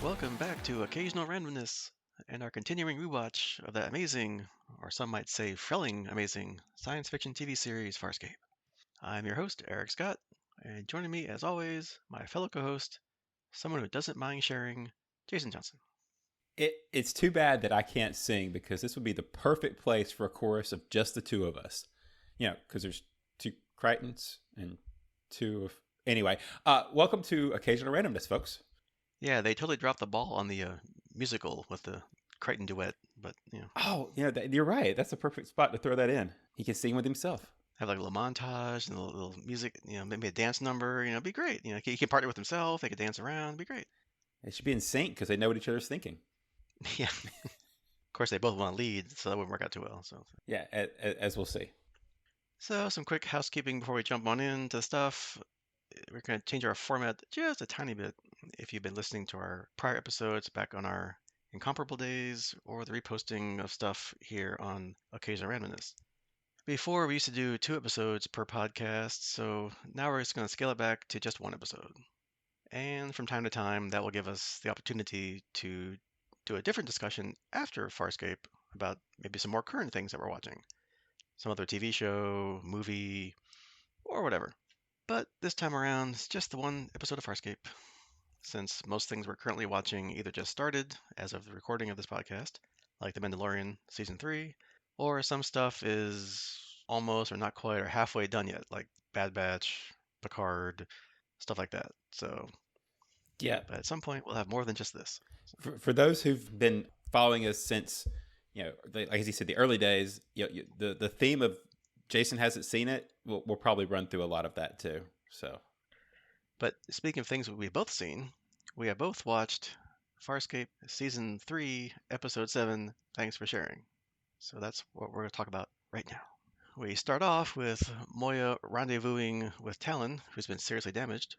Welcome back to Occasional Randomness and our continuing rewatch of that amazing, or some might say frelling amazing, science fiction TV series Farscape. I'm your host, Eric Scott, and joining me as always, my fellow co-host, someone who doesn't mind sharing, Jason Johnson. It's too bad that I can't sing because this would be the perfect place for a chorus of just the two of us. Because there's two Crichtons and two of... Anyway, welcome to Occasional Randomness, folks. Yeah, they totally dropped the ball on the musical with the Crichton duet, but Oh, you're right. That's a perfect spot to throw that in. He can sing with himself. have like a little montage and a little music, maybe a dance number, it'd be great. He can partner with himself, they could dance around, it'd be great. They should be in sync because they know what each other's thinking. Yeah. Of course, they both want to lead, so that wouldn't work out too well. So, Yeah, as we'll see. some quick housekeeping before we jump on into stuff. We're going to change our format just a tiny bit. If you've been listening to our prior episodes back on our Incomparable days or the reposting of stuff here on Occasional Randomness. Before, we used to do 2 episodes per podcast, so now we're just going to scale it back to just 1 episode. And from time to time, that will give us the opportunity to do a different discussion after Farscape about maybe some more current things that we're watching. Some other TV show, movie, or whatever. But this time around, it's just the 1 episode of Farscape, since most things we're currently watching either just started as of the recording of this podcast, like The Mandalorian Season 3, or some stuff is almost or not quite or halfway done yet, like Bad Batch, Picard, stuff like that. So, Yeah. but at some point, we'll have more than just this. For those who've been following us since, like as he said, the early days, the theme of Jason hasn't seen it, we'll probably run through a lot of that too. So, But speaking of things we've both seen, we have both watched Farscape Season 3, Episode 7, Thanks for Sharing. So that's what we're going to talk about right now. We start off with Moya rendezvousing with Talyn, who's been seriously damaged.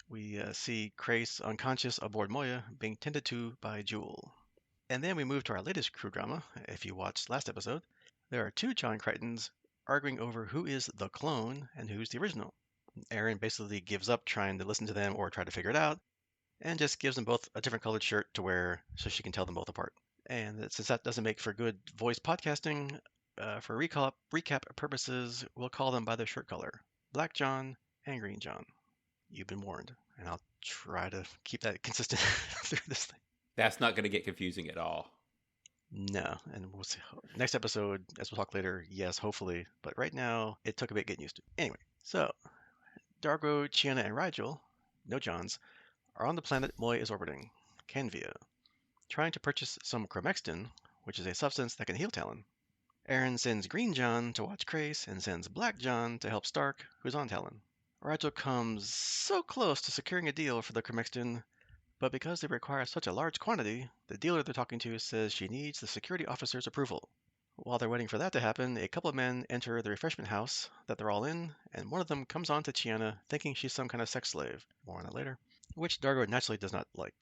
We see Crais unconscious aboard Moya, being tended to by Jewel. And then we move to our latest crew drama. If you watched last episode, there are 2 John Crichtons arguing over who is the clone and who's the original. Aeryn basically gives up trying to listen to them or try to figure it out, and just gives them both a different colored shirt to wear so she can tell them both apart. And since that doesn't make for good voice podcasting, for recap purposes, we'll call them by their shirt color: Black John and Green John. You've been warned, and I'll try to keep that consistent through this thing. that's not going to get confusing at all. No, and we'll see. Next episode, as we'll talk later, yes, hopefully. But right now, it took a bit getting used to. Anyway, so Dargo, Chiana, and Rigel, no Johns, are on the planet Moy is orbiting, Canvia, trying to purchase some chromextin, which is a substance that can heal Talyn. Aeryn sends Green John to watch Crais and sends Black John to help Stark, who's on Talyn. Rigel comes so close to securing a deal for the chromextin, but because they require such a large quantity, the dealer they're talking to says she needs the security officer's approval. While they're waiting for that to happen, a couple of men enter the refreshment house that they're all in, and one of them comes on to Chiana, thinking she's some kind of sex slave. More on that later. Which Dargo naturally does not like.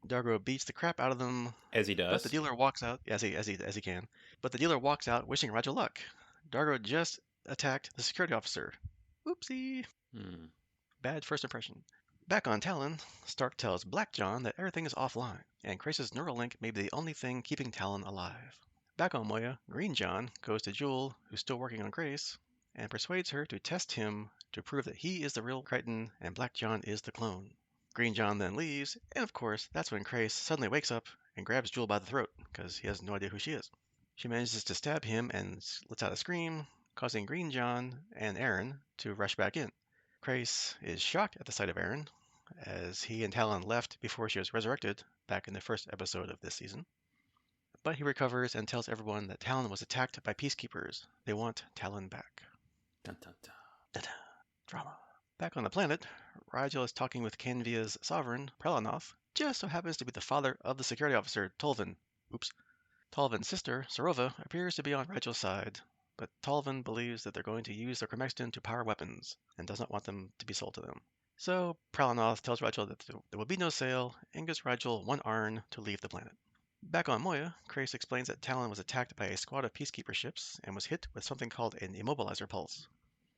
Dargo beats the crap out of them, As he but the does. dealer walks out as he can. But the dealer walks out, wishing Rigel luck. Dargo just attacked the security officer. Oopsie. Hmm. Bad first impression. Back on Talyn, Stark tells Black John that everything is offline, and Crais' neural link may be the only thing keeping Talyn alive. Back on Moya, Green John goes to Jewel, who's still working on Crais, and persuades her to test him to prove that he is the real Crichton and Black John is the clone. Green John then leaves, and of course, that's when Crais suddenly wakes up and grabs Jewel by the throat, because he has no idea who she is. She manages to stab him and lets out a scream, causing Green John and Aeryn to rush back in. Crais is shocked at the sight of Aeryn, as he and Talyn left before she was resurrected back in the first episode of this season. But he recovers and tells everyone that Talyn was attacked by peacekeepers. They want Talyn back. Dun, dun, dun. Da-da. Drama. Back on the planet, Rigel is talking with Canvia's sovereign, Prelanoth, just so happens to be the father of the security officer, Tolvin. Oops. Tolvin's sister, Sarova, appears to be on Rigel's side, but Tolvin believes that they're going to use their chromextin to power weapons, and does not want them to be sold to them. So Prelanoth tells Rigel that there will be no sale, and gives Rigel 1 Arn to leave the planet. Back on Moya, Crais explains that Talyn was attacked by a squad of peacekeeper ships and was hit with something called an immobilizer pulse.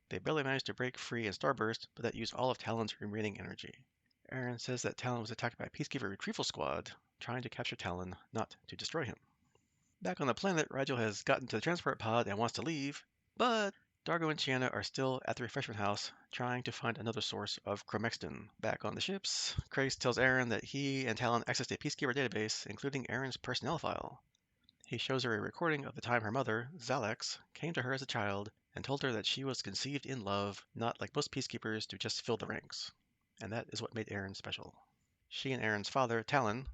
They barely managed to break free in Starburst, but that used all of Talyn's remaining energy. Aeryn says that Talyn was attacked by a Peacekeeper retrieval squad, trying to capture Talyn, not to destroy him. Back on the planet, Rigel has gotten to the transport pod and wants to leave, but Dargo and Chiana are still at the refreshment house, trying to find another source of chromextin. Back on the ships, Crais tells Aeryn that he and Talyn accessed a Peacekeeper database, including Aeryn's personnel file. He shows her a recording of the time her mother, Xalax, came to her as a child and told her that she was conceived in love, not like most Peacekeepers to just fill the ranks. And that is what made Aeryn special. She and Aeryn's father, Talyn,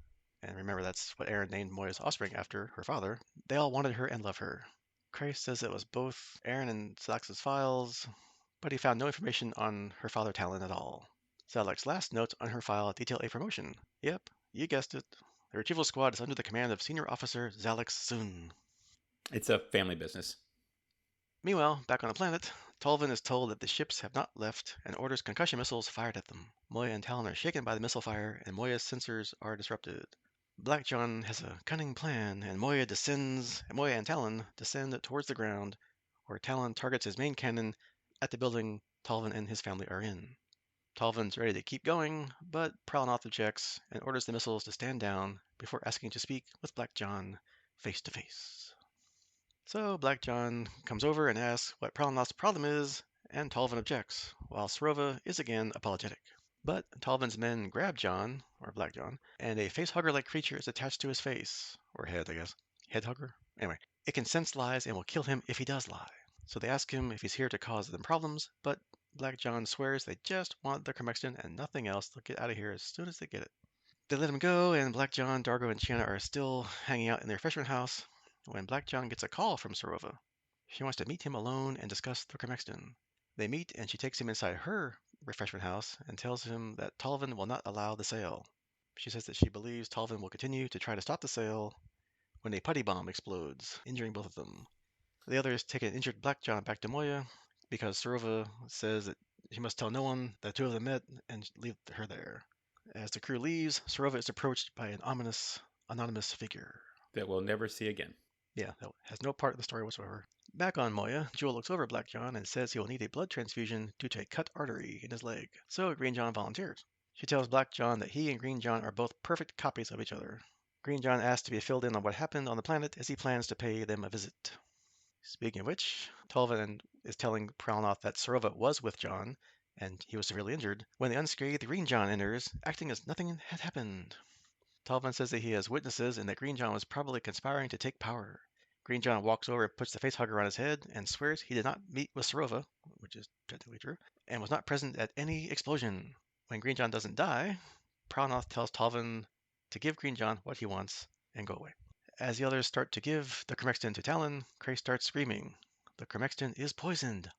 and remember that's what Aeryn named Moya's offspring after her father, they all wanted her and love her. Crais says it was both Aeryn and Xalax's files, but he found no information on her father Talyn at all. Xalax's last notes on her file detail a promotion. Yep, you guessed it. The retrieval squad is under the command of Senior Officer Xalax Sun. It's a family business. Meanwhile, back on the planet, Talvin is told that the ships have not left and orders concussion missiles fired at them. Moya and Talyn are shaken by the missile fire, and Moya's sensors are disrupted. Black John has a cunning plan, and Moya and Talyn descend towards the ground, where Talyn targets his main cannon at the building Talvin and his family are in. Talvin's ready to keep going, but Pralanoth objects and orders the missiles to stand down before asking to speak with Black John face to face. So Black John comes over and asks what Pralanoth's problem is, and Talvin objects, while Serova is again apologetic. But Talvin's men grab John, or Black John, and a facehugger-like creature is attached to his face, or head, I guess. Head hugger? Anyway, it can sense lies and will kill him if he does lie. So they ask him if he's here to cause them problems, but Black John swears they just want the chromextin and nothing else. They'll get out of here as soon as they get it. They let him go, and Black John, Dargo, and Chiana are still hanging out in their refreshment house when Black John gets a call from Serova. She wants to meet him alone and discuss the chromextin. They meet, and she takes him inside her refreshment house and tells him that Talvin will not allow the sale. She says that she believes Talvin will continue to try to stop the sale when a putty bomb explodes, injuring both of them. The others take an injured Black John back to Moya because Serova says that she must tell no one that the two of them met and leave her there. As the crew leaves, Serova is approached by an ominous, anonymous figure. That we'll never see again. Yeah, that has no part in the story whatsoever. Back on Moya, Jewel looks over Black John and says he will need a blood transfusion due to a cut artery in his leg. So Green John volunteers. She tells Black John that he and Green John are both perfect copies of each other. Green John asks to be filled in on what happened on the planet as he plans to pay them a visit. Speaking of which, Talvin is telling Pralanoth that Serova was with John, and he was severely injured, when the unscathed Green John enters, acting as nothing had happened. Talvin says that he has witnesses and that Green John was probably conspiring to take power. Green John walks over and puts the facehugger on his head and swears he did not meet with Serova, which is technically true, and was not present at any explosion. When Green John doesn't die, Pralanoth tells Talvin to give Green John what he wants and go away. As the others start to give the chromextin to Talyn, Crais starts screaming. The chromextin is poisoned.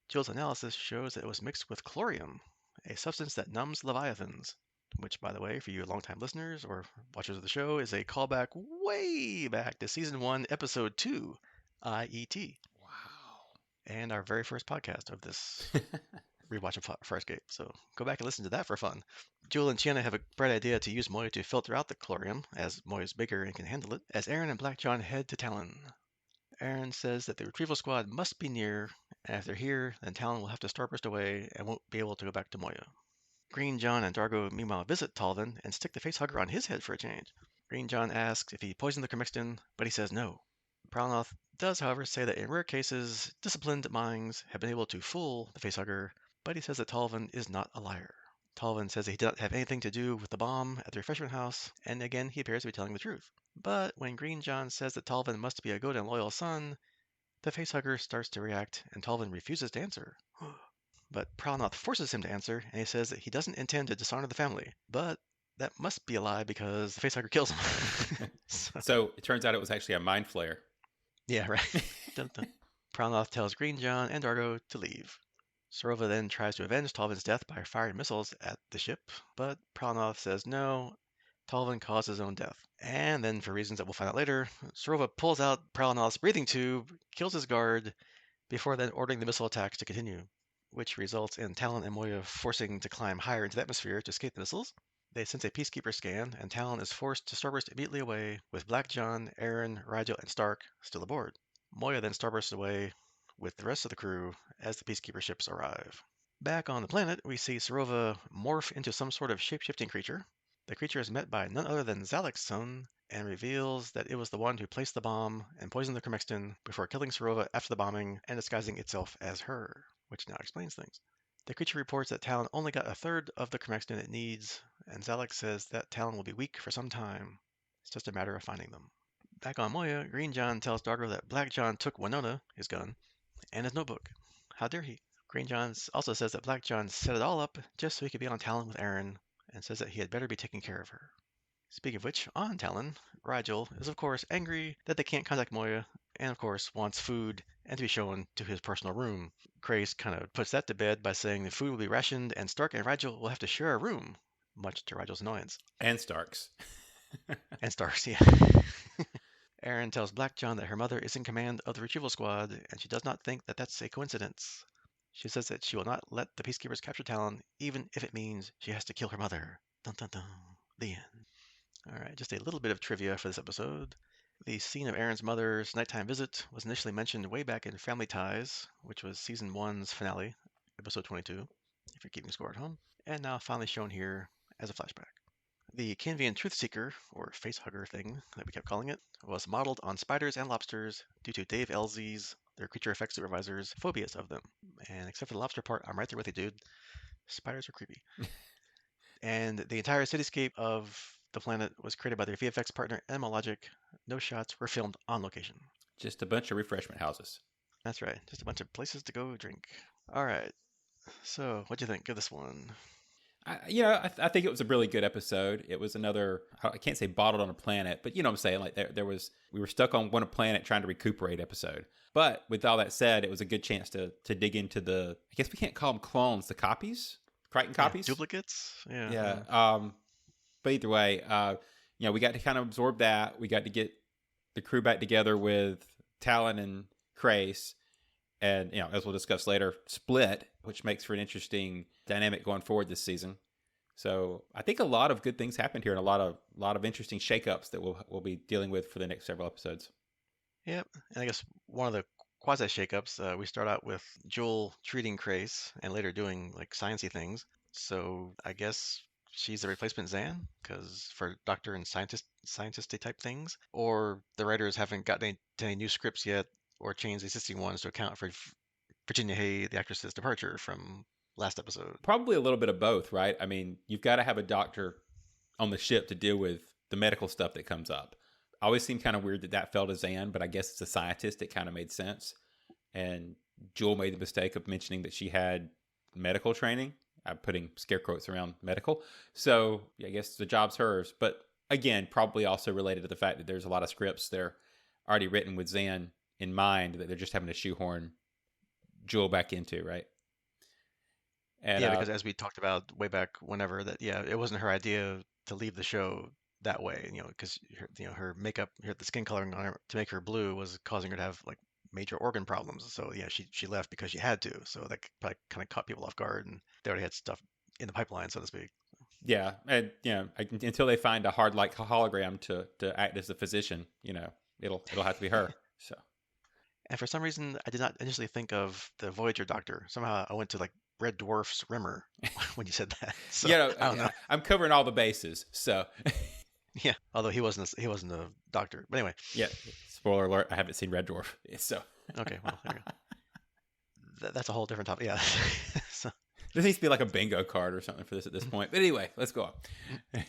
Jill's analysis shows that it was mixed with chlorium, a substance that numbs leviathans, which, by the way, for you longtime listeners or watchers of the show, is a callback way back to Season 1, Episode 2, IET. Wow. And our very first podcast of this rewatch of Farscape. So go back and listen to that for fun. Jewel and Chiana have a bright idea to use Moya to filter out the chlorium, as Moya's bigger and can handle it, as Aeryn and Black John head to Talyn. Aeryn says that the retrieval squad must be near, and if they're here, then Talyn will have to starburst away and won't be able to go back to Moya. Green John and Dargo meanwhile visit Talvin and stick the facehugger on his head for a change. Green John asks if he poisoned the chromextin, but he says no. Pralanoth does, however, say that in rare cases, disciplined minds have been able to fool the facehugger, but he says that Talvin is not a liar. Talvin says that he did not have anything to do with the bomb at the refreshment house, and again he appears to be telling the truth. But when Green John says that Talvin must be a good and loyal son, the facehugger starts to react, and Talvin refuses to answer. But Pralanoth forces him to answer, and he says that he doesn't intend to dishonor the family. But that must be a lie because the facehugger kills him. So it turns out it was actually a mind flayer. Yeah, right. Dun, dun. Pralanoth tells Green John and Dargo to leave. Serova then tries to avenge Talvin's death by firing missiles at the ship, but Pralanoth says no, Talvin caused his own death. And then, for reasons that we'll find out later, Serova pulls out Pralanoth's breathing tube, kills his guard, before then ordering the missile attacks to continue, which results in Talyn and Moya forcing to climb higher into the atmosphere to escape the missiles. They sense a Peacekeeper scan, and Talyn is forced to starburst immediately away, with Black John, Aeryn, Rigel, and Stark still aboard. Moya then starbursts away with the rest of the crew as the Peacekeeper ships arrive. Back on the planet, we see Serova morph into some sort of shape-shifting creature. The creature is met by none other than Zalek's son and reveals that it was the one who placed the bomb and poisoned the Crichton before killing Serova after the bombing and disguising itself as her, which now explains things. The creature reports that Talyn only got a third of the Crichton it needs, and Zalek says that Talyn will be weak for some time. It's just a matter of finding them. Back on Moya, Green John tells Dargo that Black John took Winona, his gun, and his notebook. How dare he? Green John also says that Black John set it all up just so he could be on Talyn with Aeryn, and says that he had better be taking care of her. Speaking of which, on Talyn, Rigel is of course angry that they can't contact Moya, and of course wants food and to be shown to his personal room. Crais kind of puts that to bed by saying the food will be rationed and Stark and Rigel will have to share a room, much to Rigel's annoyance. And Starks. And Stark's, yeah. Aeryn tells Black John that her mother is in command of the retrieval squad, and she does not think that that's a coincidence. She says that she will not let the Peacekeepers capture Talyn, even if it means she has to kill her mother. Dun dun dun. The end. Alright, just a little bit of trivia for this episode. The scene of Aeryn's mother's nighttime visit was initially mentioned way back in Family Ties, which was Season 1's finale, Episode 22, if you're keeping score at home, and now finally shown here as a flashback. The Canvian Truth Seeker, or Facehugger thing that we kept calling it, was modeled on spiders and lobsters due to Dave Elzey's, their creature effects supervisor's, phobias of them. And except for the lobster part, I'm right there with you, dude. Spiders are creepy. And the entire cityscape of the planet was created by their VFX partner, Logic. No shots were filmed on location. Just a bunch of refreshment houses. That's right. Just a bunch of places to go drink. All right. So, what'd you think of this one? I think it was a really good episode. It was another, I can't say bottled on a planet, but you know what I'm saying? Like we were stuck on one planet trying to recuperate episode. But with all that said, it was a good chance to dig into I guess we can't call them clones, the copies, Crichton copies. Duplicates? Yeah. Yeah. But either way, we got to kind of absorb that. We got to get the crew back together with Talyn and Crais. And, as we'll discuss later, split, which makes for an interesting dynamic going forward this season. So I think a lot of good things happened here and a lot of interesting shakeups that we'll be dealing with for the next several episodes. Yep. And I guess one of the quasi shakeups, we start out with Joel treating Crais and later doing like sciencey things. So I guess she's the replacement Zan, because for doctor and scientisty type things, or the writers haven't gotten any new scripts yet or changed existing ones to account for Virginia Hay, the actress's departure from last episode. Probably a little bit of both, right? I mean, you've got to have a doctor on the ship to deal with the medical stuff that comes up. Always seemed kind of weird that fell to Zan, but I guess as a scientist, it kind of made sense. And Jewel made the mistake of mentioning that she had medical training. I'm putting scare quotes around medical. So I guess the job's hers. But again, probably also related to the fact that there's a lot of scripts that are already written with Zan in mind that they're just having to shoehorn Jewel back into, right? And yeah, because as we talked about way back whenever, that it wasn't her idea to leave the show that way, because her makeup, the skin coloring on her to make her blue was causing her to have like major organ problems. So yeah, she left because she had to. So that probably kind of caught people off guard, and they already had stuff in the pipeline, so to speak. Yeah, and until they find a hard like hologram to act as the physician, it'll have to be her. So. And for some reason, I did not initially think of the Voyager doctor. Somehow I went to like Red Dwarf's Rimmer when you said that. So, I don't know. I'm covering all the bases, so. Yeah, although he wasn't a doctor. But anyway. Yeah, spoiler alert, I haven't seen Red Dwarf, so. Okay, well, there you go. That's a whole different topic, yeah. So. There needs to be like a bingo card or something for this at this point. But anyway, let's go on.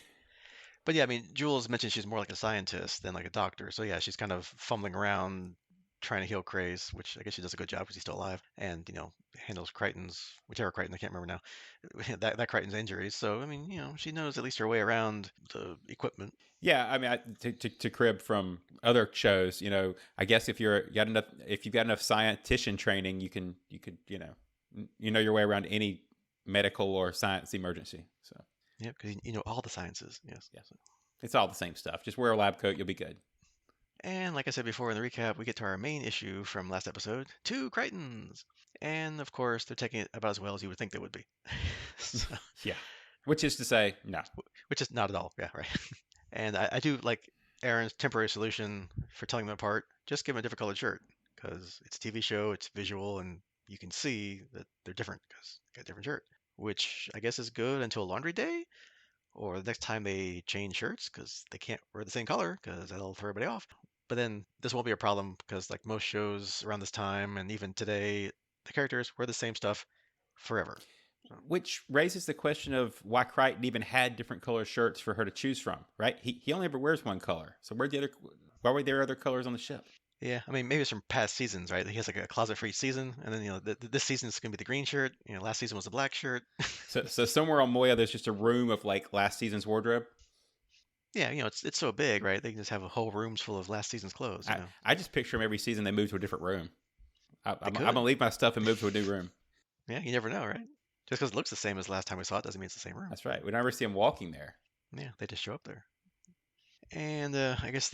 But yeah, I mean, Jules mentioned she's more like a scientist than like a doctor. So yeah, she's kind of fumbling around trying to heal Crais, which I guess she does a good job because he's still alive, and handles Crichton's, whichever Crichton, I can't remember now, that Crichton's injuries. So I mean, she knows at least her way around the equipment. Yeah, I mean, to crib from other shows, I guess if you've got enough scientician training, you could your way around any medical or science emergency. So yeah, because you know all the sciences. Yes, yes, it's all the same stuff. Just wear a lab coat, you'll be good. And like I said before in the recap, we get to our main issue from last episode, 2 Crichtons. And of course, they're taking it about as well as you would think they would be. So, yeah. Which is to say, no. Which is not at all. Yeah, right. And I do like Aeryn's temporary solution for telling them apart. Just give them a different colored shirt because it's a TV show, it's visual, and you can see that they're different because get a different shirt, which I guess is good until laundry day or the next time they change shirts because they can't wear the same color because that'll throw everybody off. But then this won't be a problem because like most shows around this time and even today, the characters wear the same stuff forever. So, Which raises the question of why Crichton even had different color shirts for her to choose from, right? He only ever wears one color. So why were there other colors on the ship? yeah, I mean maybe it's from past seasons, right? He has like a closet for each season, and then this season is gonna be the green shirt. Last season was the black shirt. So somewhere on Moya, there's just a room of like last season's wardrobe. Yeah, it's so big, right? They can just have a whole rooms full of last season's clothes. I just picture them every season they move to a different room. They I'm gonna could. leave my stuff and move to a new room. Yeah, you never know, right? Just because it looks the same as last time we saw it doesn't mean it's the same room. That's right. We never see them walking there. Yeah, they just show up there. And I guess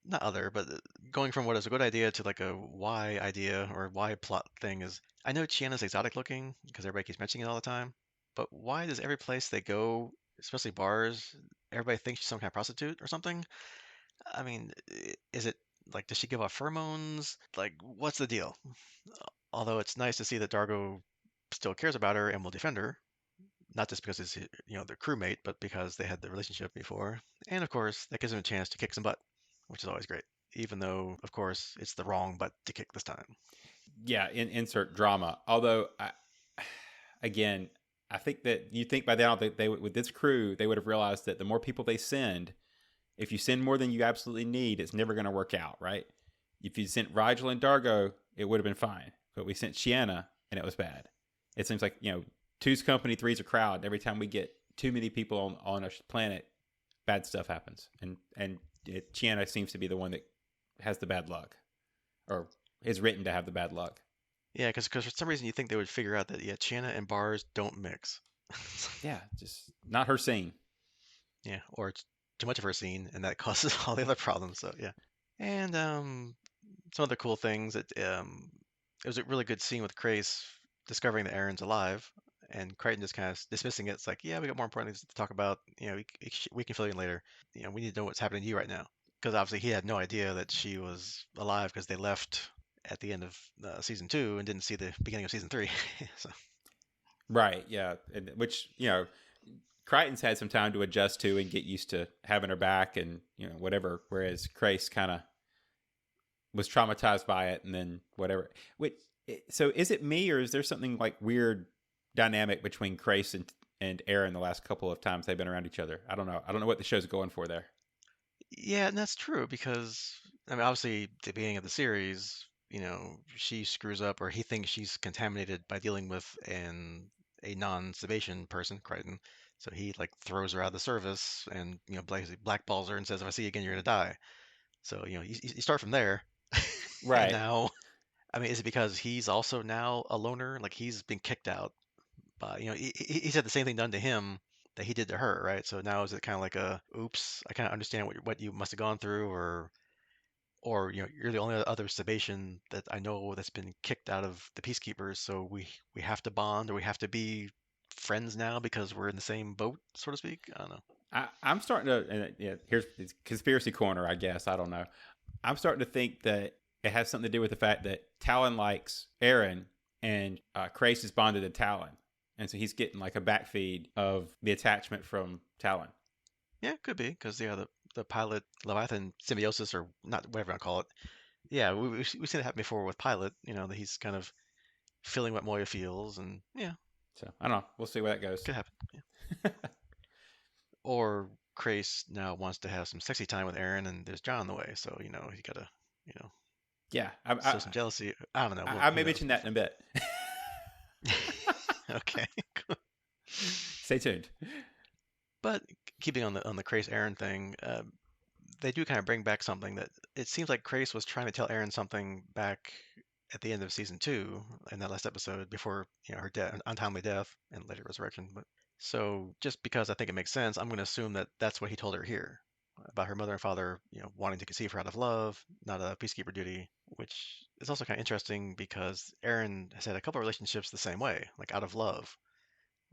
not other, but going from what is a good idea to like a why idea or why plot thing is, I know Chiana's exotic looking because everybody keeps mentioning it all the time, but why does every place they go, especially bars, everybody thinks she's some kind of prostitute or something? I mean, is it like, does she give off pheromones? Like, what's the deal? Although it's nice to see that Dargo still cares about her and will defend her, not just because it's their crewmate, but because they had the relationship before. And of course, that gives him a chance to kick some butt, which is always great. Even though, of course, it's the wrong butt to kick this time. Yeah, insert drama. Although, again, I think that you think by now that they with this crew they would have realized that the more people they send, if you send more than you absolutely need, it's never going to work out, right? If you sent Rigel and Dargo, it would have been fine. But we sent Chiana, and it was bad. It seems like two's company, three's a crowd. Every time we get too many people on a planet, bad stuff happens, and Chiana seems to be the one that has the bad luck, or is written to have the bad luck. Yeah, because for some reason you think they would figure out that, yeah, Chiana and bars don't mix. Yeah, just not her scene. Yeah, or it's too much of her scene, and that causes all the other problems. So yeah, and some other cool things. It was a really good scene with Crais discovering that Aeryn's alive, and Crichton just kind of dismissing it. It's like, yeah, we got more important things to talk about. We can fill you in later. We need to know what's happening to you right now, because obviously he had no idea that she was alive because they left at the end of season 2 and didn't see the beginning of season 3. So Right, yeah. Which, Crichton's had some time to adjust to and get used to having her back and, whatever. Whereas Crais kind of was traumatized by it and then whatever. So is it me or is there something like weird dynamic between Crais and Aeryn the last couple of times they've been around each other? I don't know. I don't know what the show's going for there. yeah, and that's true because I mean, obviously, the beginning of the series, she screws up or he thinks she's contaminated by dealing with a non-Sebastian person, Crichton. So he like throws her out of the service and basically blackballs her and says, "If I see you again, you're gonna die." So you start from there, and Right. now, I mean, is it because he's also now a loner? Like he's been kicked out by he's had the same thing done to him that he did to her, right? So now is it kind of like a oops? I kind of understand what you must have gone through, or you're the only other Sebastian that I know that's been kicked out of the Peacekeepers, so we have to bond or we have to be friends now because we're in the same boat, so to speak. I don't know. I'm starting to, and yeah, here's conspiracy corner, I guess. I don't know. I'm starting to think that it has something to do with the fact that Talyn likes Aeryn and Crais is bonded to Talyn. And so he's getting like a backfeed of the attachment from Talyn. Yeah, could be because the pilot Leviathan symbiosis or not whatever I call it. Yeah, we've seen it happen before with Pilot. That he's kind of feeling what Moya feels, and yeah, So I don't know. We'll see where that goes. could happen. Yeah. Or Crais now wants to have some sexy time with Aeryn, and there's John in the way, so he gotta you know Yeah. sow some jealousy. I don't know. I Who may knows? mention that in a bit. Okay. Stay tuned. But keeping on the Crais Aaron thing, they do kind of bring back something that it seems like Crais was trying to tell Aaron something back at the end of season 2 in that last episode before her death, untimely death, and later resurrection. But so just because I think it makes sense, I'm going to assume that that's what he told her here about her mother and father, wanting to conceive her out of love, not a peacekeeper duty, which is also kind of interesting because Aaron has had a couple of relationships the same way, like out of love,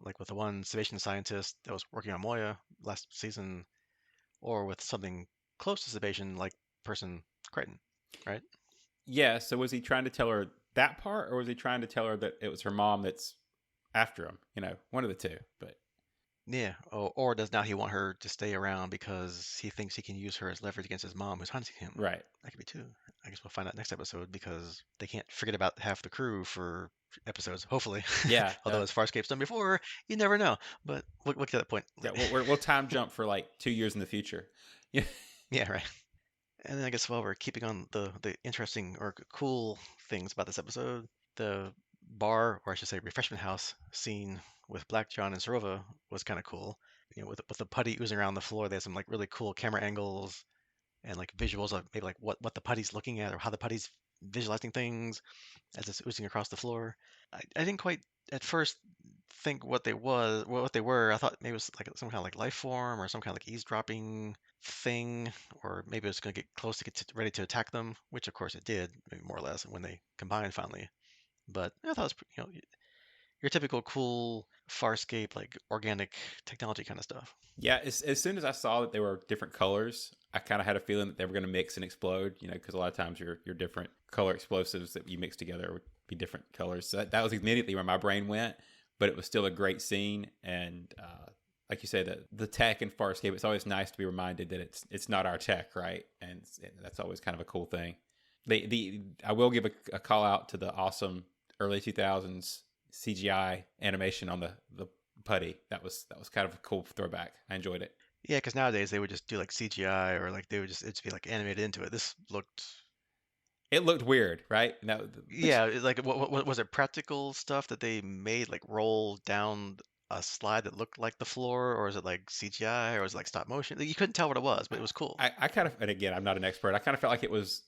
like with the one Sebastian scientist that was working on Moya last season, or with something close to Sebastian, like person Crichton, right? Yeah. So was he trying to tell her that part, or was he trying to tell her that it was her mom that's after him. One of the two. But Yeah. Or does now he want her to stay around because he thinks he can use her as leverage against his mom who's hunting him? right, That could be too. I guess we'll find out next episode because they can't forget about half the crew for episodes, hopefully. yeah, Although as Farscape's done before, you never know. But we'll get to that point yeah. later. We'll time jump for like 2 years in the future. Yeah, Yeah, right. And then I guess while we're keeping on the interesting or cool things about this episode, the bar, or I should say refreshment house scene with Black John and Serova was kind of cool. With the putty oozing around the floor, they had some like really cool camera angles and like visuals of maybe like what the putty's looking at or how the putty's visualizing things as it's oozing across the floor. I didn't quite at first think what they were. I thought maybe it was like some kind of like life form or some kind of like eavesdropping thing, or maybe it was going to get close to ready to attack them, which of course it did, maybe more or less when they combined finally. But I thought it was your typical cool Farscape like organic technology kind of stuff. yeah. As soon as I saw that they were different colors, I kind of had a feeling that they were going to mix and explode. Because a lot of times your different color explosives that you mix together would be different colors. So that was immediately where my brain went. But it was still a great scene, and like you said, the tech in Farscape, it's always nice to be reminded that it's not our tech, right? And that's always kind of a cool thing. I will give a call out to the awesome early 2000s CGI animation on the putty. That was kind of a cool throwback. I enjoyed it. Yeah, because nowadays they would just do like CGI or like they would just it'd be like animated into it. This looked It looked weird, right? Which yeah, like what was it practical stuff that they made like roll down a slide that looked like the floor, or is it like CGI, or is it like stop motion? Like, you couldn't tell what it was, but it was cool. I kind of, and again, I'm not an expert. I kind of felt like it was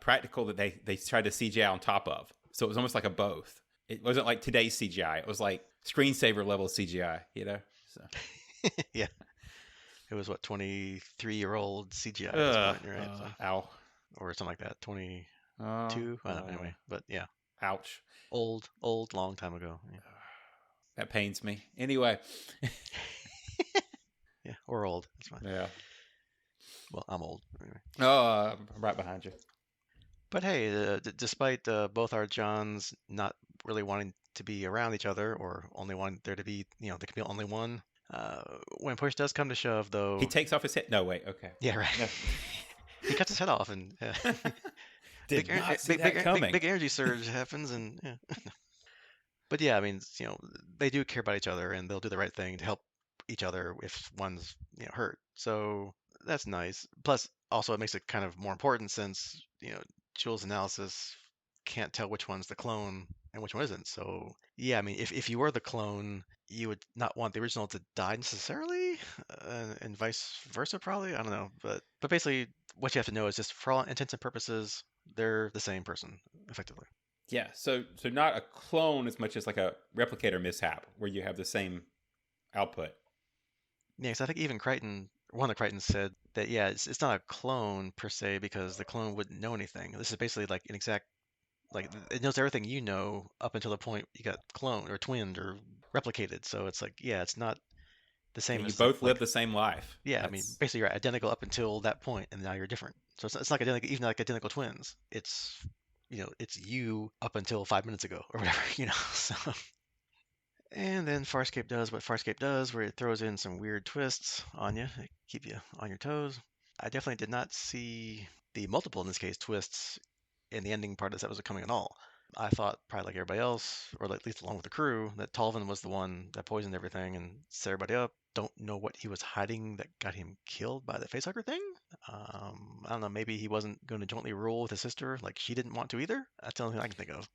practical that they tried to CGI on top of. So it was almost like a both. It wasn't like today's CGI. It was like screensaver level CGI. So, Yeah, it was what 23-year-old CGI at this point, right? So, ow. or something like that, 22. I don't know, Uh, anyway, but yeah, ouch. old, long time ago. Yeah, That pains me. Anyway, yeah, or old. That's fine. yeah. Well, I'm old. Anyway. Oh, I'm right behind you. But hey, despite both our Johns not really wanting to be around each other or only wanting there to be, there can be only one, uh, when push does come to shove, He though, takes off his head. No, wait. Okay. yeah, right. No. He cuts his head off, and Did not see that coming. big energy surge happens, and yeah. But yeah, I mean, they do care about each other, and they'll do the right thing to help each other if one's hurt. So that's nice. Plus, also it makes it kind of more important since Jules' analysis can't tell which one's the clone and which one isn't. So yeah, I mean, if you were the clone, you would not want the original to die necessarily, and vice versa, probably. I don't know, but basically, what you have to know is just for all intents and purposes, they're the same person, effectively. Yeah. So not a clone as much as like a replicator mishap where you have the same output. Yeah, because I think even one of the Crichtons said that yeah, it's not a clone per se because the clone wouldn't know anything. This is basically like an exact like it knows everything you know up until the point you got cloned or twinned or replicated. So it's like yeah, it's not the Yeah, same you as both live like the same life. yeah, I mean That's basically you're identical up until that point, and now you're different. So it's like identical, even like identical twins. It's it's you up until 5 minutes ago or whatever. So. And then Farscape does what Farscape does, where it throws in some weird twists on you, to keep you on your toes. I definitely did not see the multiple, in this case, twists in the ending part of this episode coming at all. I thought, probably like everybody else, or at least along with the crew, that Talvin was the one that poisoned everything and set everybody up. Don't know what he was hiding that got him killed by the facehugger thing. I don't know, maybe he wasn't going to jointly rule with his sister, like she didn't want to either. That's the only thing I can think of.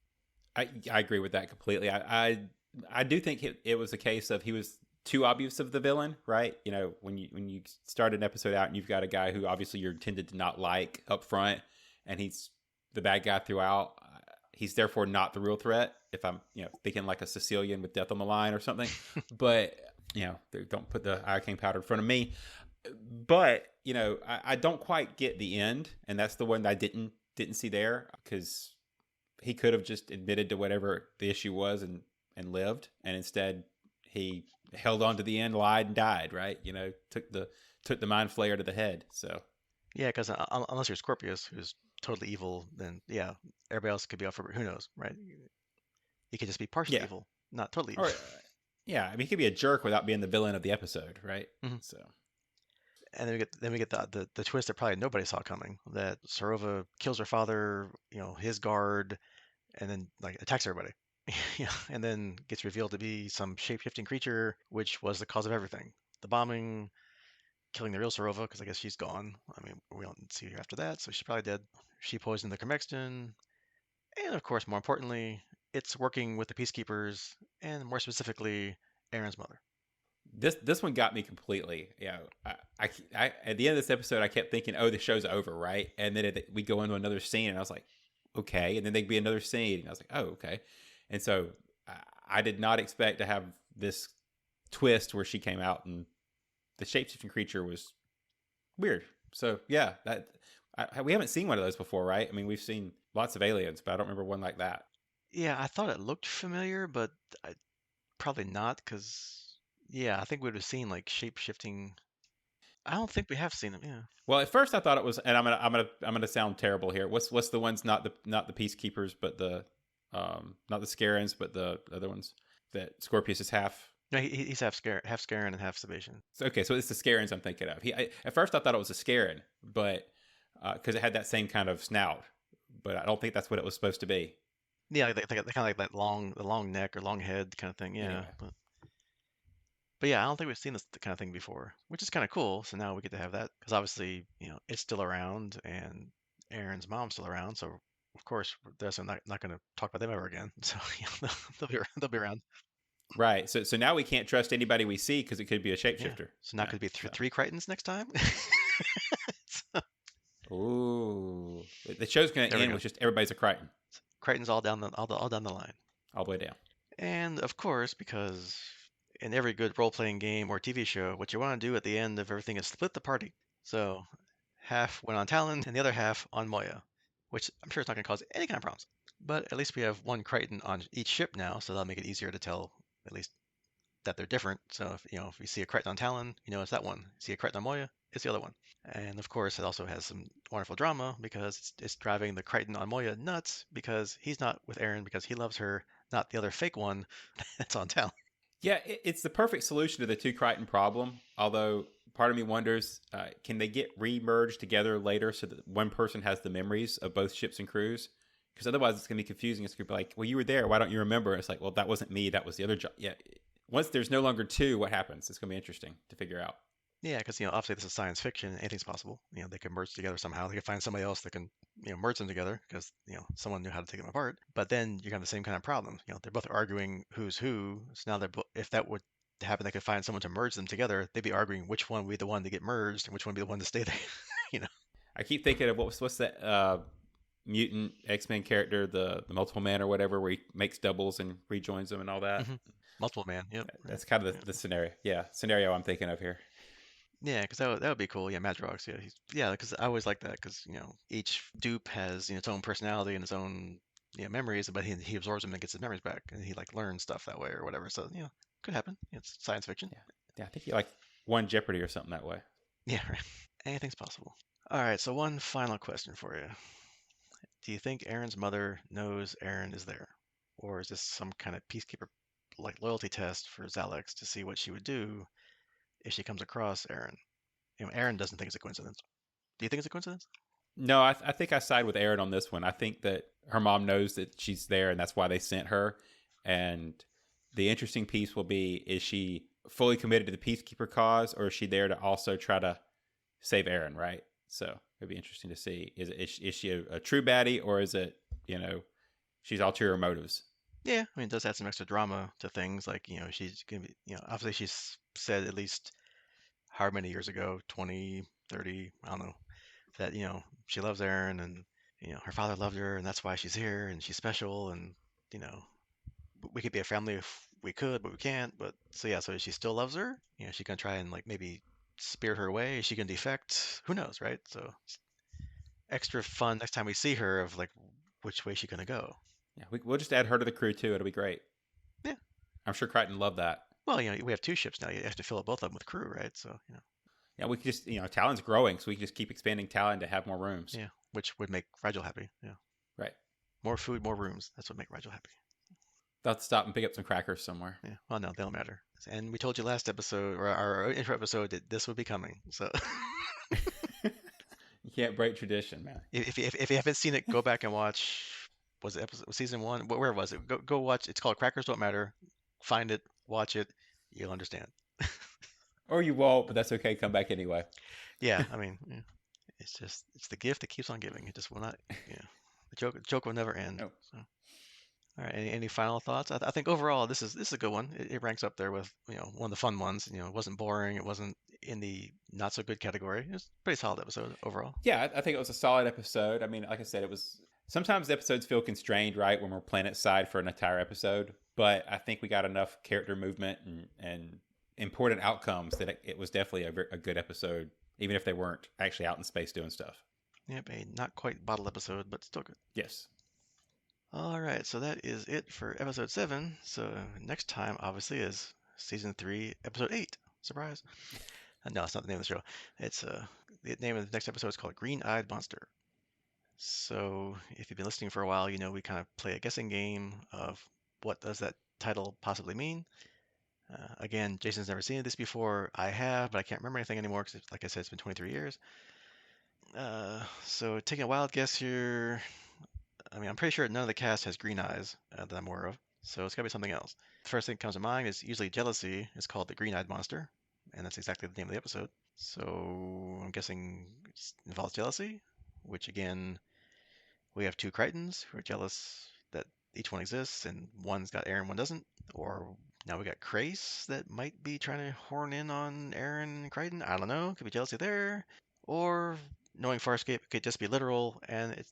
I agree with that completely. I do think it was a case of he was too obvious of the villain, right? When you start an episode out and you've got a guy who obviously you're intended to not like up front, and he's the bad guy throughout. He's therefore not the real threat. If I'm thinking like a Sicilian with death on the line or something, but don't put the iocane powder in front of me. But I don't quite get the end, and that's the one that I didn't see there, because he could have just admitted to whatever the issue was and lived, and instead he held on to the end, lied, and died. Right? Took the mind flayer to the head. So Yeah, because unless you're Scorpius, who's totally evil, then yeah, everybody else could be off for who knows, right? He could just be partially yeah, evil. not totally. Or, yeah, I mean, he could be a jerk without being the villain of the episode, right? Mhm. So, And then we get the twist that probably nobody saw coming. That Sarova kills her father, his guard, and then like attacks everybody. And then gets revealed to be some shape-shifting creature, which was the cause of everything. The bombing, killing the real Sarova, because I guess she's gone. I mean, we don't see her after that, so she's probably dead. She poisoned the Crichton, and of course, more importantly, it's working with the Peacekeepers, and more specifically, Aeryn's mother. this one got me completely. At the end of this episode, I kept thinking, "Oh, the show's over, right?" And then we go into another scene, and I was like, "Okay." And then there'd be another scene, and I was like, "Oh, okay." And so I did not expect to have this twist where she came out and the shapeshifting creature was weird. So yeah, we haven't seen one of those before, right? I mean, we've seen lots of aliens, but I don't remember one like that. Yeah, I thought it looked familiar, but probably not, because yeah, I think we would have seen like shape-shifting. I don't think we have seen them. Yeah. Well, at first I thought it was, and I'm gonna sound terrible here. What's the ones not the peacekeepers, but the not the Scarens, but the other ones that Scorpius is half. No, he's half Scaran and half Sebastian. Okay, so it's the Scarens I'm thinking of. At first I thought it was a Scaren, but because it had that same kind of snout, but I don't think that's what it was supposed to be. Yeah, they kind of like that the long neck or long head kind of thing. Yeah, Anyway, but yeah, I don't think we've seen this kind of thing before, which is kind of cool. So now we get to have that because obviously, it's still around and Aaron's mom's still around. So of course, they're not going to talk about them ever again. So they'll be around. right. So now we can't trust anybody we see because it could be a Yeah. shapeshifter. So now Yeah. could be So. three Crichtons next time. Ooh, the show's going to There we end go. with just everybody's a Crichton Crichtons all down the line. all the way down. And of course, because in every good role-playing game or TV show, what you want to do at the end of everything is split the party. So half went on Talon and the other half on Moya, which I'm sure is not going to cause any kind of problems. But at least we have one Crichton on each ship now, so that'll make it easier to tell at least that they're different. So if you see a Crichton on Talon, it's that one. See a Crichton on Moya, it's the other one. And of course, it also has some wonderful drama because it's driving the Crichton on Moya nuts because he's not with Aeryn because he loves her, not the other fake one that's on Talon. Yeah, it's the perfect solution to the two Crichton problem. Although part of me wonders, can they get re-merged together later so that one person has the memories of both ships and crews? Because otherwise, it's going to be confusing. It's going to be like, well, you were there. Why don't you remember? It's like, well, that wasn't me. That was the other job. Yeah. Once there's no longer two, what happens? It's going to be interesting to figure out. Yeah, because obviously this is science fiction. Anything's possible. They can merge together somehow. They can find somebody else that can merge them together because someone knew how to take them apart. But then you have the same kind of problem. They're both arguing who's who. So now if that would happen, they could find someone to merge them together. They'd be arguing which one would be the one to get merged and which one would be the one to stay there. you know. I keep thinking of what's that mutant X-Men character, the multiple man or whatever, where he makes doubles and rejoins them and all that. hmm Multiple man. Yep. That's kind of the scenario. Yeah, scenario I'm thinking of here. Yeah, because that would be cool. Yeah, Madrox. Yeah, because I always like that because each dupe has its own personality and its own memories, but he absorbs them and gets his memories back, and he like learns stuff that way or whatever. So could happen. It's science fiction. Yeah, I think he like won Jeopardy or something that way. Yeah, right. Anything's possible. All right. So one final question for you: do you think Aaron's mother knows Aaron is there, or is this some kind of peacekeeper like loyalty test for Zalex to see what she would do if she comes across Aaron? Aaron doesn't think it's a coincidence. Do you think it's a coincidence? No, I think I side with Aeryn on this one. I think that her mom knows that she's there, and that's why they sent her. And the interesting piece will be: is she fully committed to the peacekeeper cause, or is she there to also try to save Aeryn? Right. So it'd be interesting to see: is she a true baddie, or is it she's ulterior motives? Yeah, I mean, it does add some extra drama to things. Like, she's gonna be, obviously she's said at least however many years ago, 20, 30, I don't know, that, she loves Aaron and, her father loved her and that's why she's here and she's special and, you know, we could be a family if we could, but we can't. But so yeah, so she still loves her. She gonna try and like maybe spirit her away. Is she gonna defect? Who knows, right? So extra fun next time we see her of like which way she gonna go. Yeah, we'll just add her to the crew too. It'll be great. Yeah. I'm sure Crichton loved that. Well, we have two ships now. You have to fill up both of them with crew, right? So, Yeah, we could just Talon's growing, so we can just keep expanding Talon to have more rooms. yeah, which would make Rigel happy. Yeah. Right. More food, more rooms. That's what make Rigel happy. They'll have to stop and pick up some crackers somewhere. Yeah. Well, no, they don't matter. And we told you last episode or our intro episode that this would be coming. So You can't break tradition, man. if you haven't seen it, go back and watch. Was it episode season one? Where was it? Go watch. It's called Crackers Don't Matter. Find it, watch it. You'll understand. Or you won't, but that's okay. Come back anyway. Yeah, I mean, yeah, it's the gift that keeps on giving. It just will not. Yeah, the joke will never end. Oh. So. All right. Any final thoughts? I think overall this is a good one. It ranks up there with one of the fun ones. It wasn't boring. It wasn't in the not so good category. It was a pretty solid episode overall. Yeah, I think it was a solid episode. I mean, like I said, it was. Sometimes the episodes feel constrained, right, when we're planet side for an entire episode. But I think we got enough character movement and important outcomes that it was definitely a good episode, even if they weren't actually out in space doing stuff. Yep, a not quite bottle episode, but still good. Yes. All right, so that is it for episode 7. So next time, obviously, is season 3, episode 8. Surprise! No, it's not the name of the show. It's the name of the next episode is called Green-Eyed Monster. So if you've been listening for a while, we kind of play a guessing game of what does that title possibly mean. Again, Jason's never seen this before. I have, but I can't remember anything anymore because, like I said, it's been 23 years. So taking a wild guess here. I mean, I'm pretty sure none of the cast has green eyes that I'm aware of. So it's got to be something else. The first thing that comes to mind is usually jealousy. It's called the Green-Eyed Monster, and that's exactly the name of the episode. So I'm guessing it involves jealousy, which again, we have 2 Crichtons who are jealous that each one exists, and one's got Aeryn, one doesn't. Or now we got Crais that might be trying to horn in on Aeryn and Crichton. I don't know. Could be jealousy there. Or knowing Farscape, it could just be literal, and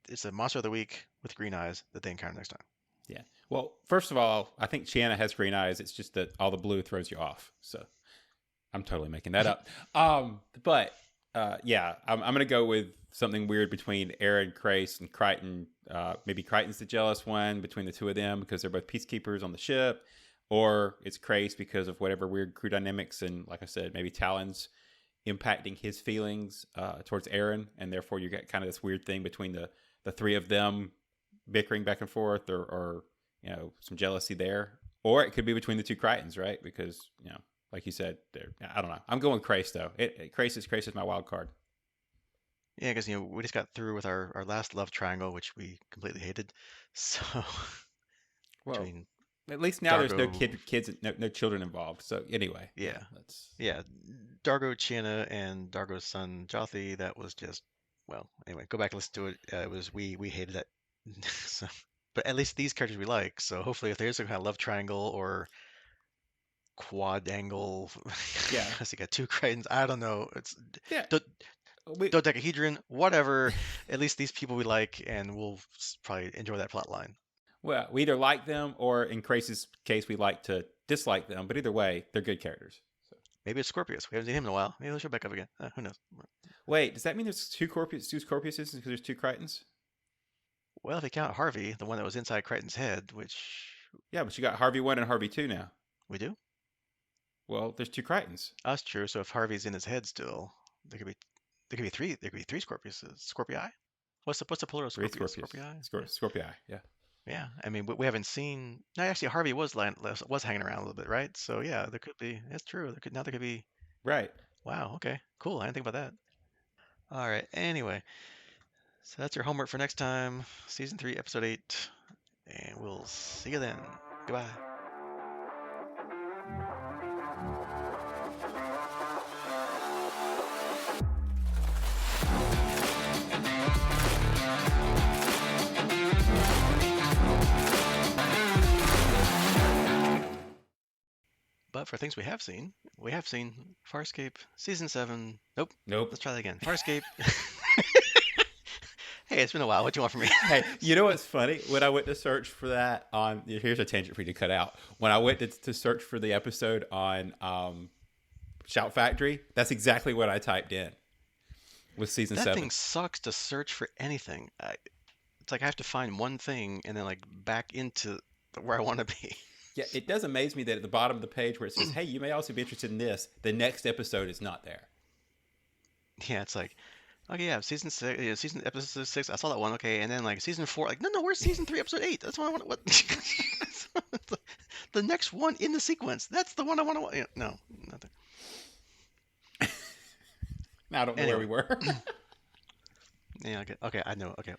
it's a monster of the week with green eyes that they encounter next time. Yeah. Well, first of all, I think Chiana has green eyes. It's just that all the blue throws you off. So I'm totally making that up. Yeah, I'm going to go with something weird between Aeryn, Crais, and Crichton. Maybe Crichton's the jealous one between the two of them because they're both peacekeepers on the ship. Or it's Crais because of whatever weird crew dynamics. And like I said, maybe Talyn's impacting his feelings towards Aeryn. And therefore you get kind of this weird thing between the 3 of them bickering back and forth or some jealousy there. Or it could be between the 2 Crichtons, right? Because, like you said, I don't know. I'm going Crais, though. Crais is my wild card. Yeah, because, we just got through with our last love triangle, which we completely hated. So, well, between at least now Dargo, there's no kids, no children involved. So anyway. Yeah. Dargo, Chiana, and Dargo's son, Jothi, that was just, well, anyway, go back and listen to it. It was, we hated that. So, but at least these characters we like. So hopefully if there's some kind of love triangle or quad angle, yeah, because you got 2 Crichtons, I don't know. It's yeah. dodecahedron, whatever. At least these people we like, and we'll probably enjoy that plot line. Well, we either like them, or in Crais' case, we like to dislike them. But either way, they're good characters. So. Maybe it's Scorpius. We haven't seen him in a while. Maybe they'll show back up again. Who knows? Wait, does that mean there's 2 Scorpiuses because there's 2 Crichtons? Well, if you count Harvey, the one that was inside Crichton's head, which... Yeah, but you got Harvey 1 and Harvey 2 now. We do? Well, there's 2 Crichtons. That's true. So if Harvey's in his head still, there could be 3. There could be 3 Scorpiuses. Scorpii? What's the plural of Scorpius? Scorpii? Scorpii, yeah. Yeah, I mean, we haven't seen. No, actually, Harvey was hanging around a little bit, right? So yeah, there could be. That's true. There could be. Right. Wow. Okay. Cool. I didn't think about that. All right. Anyway, so that's your homework for next time, season 3, episode 8, and we'll see you then. Goodbye. But for things we have seen Farscape season 7. Nope. Let's try that again. Farscape. Hey, it's been a while. What do you want from me? Hey, you know what's funny? When I went to search for that on, here's a tangent for you to cut out. When I went to search for the episode on Shout Factory, that's exactly what I typed in with season 7. That thing sucks to search for anything. It's like I have to find one thing and then like back into where I want to be. Yeah, it does amaze me that at the bottom of the page where it says, hey, you may also be interested in this, the next episode is not there. Yeah, it's like, okay, yeah, season 6, episode 6, I saw that one, okay, and then like season 4, like, no, where's season 3, episode 8? That's what I want. What? The next one in the sequence. That's the one I want to. No, nothing. I don't know where Anyway, we were. yeah, okay, okay, I know. Okay,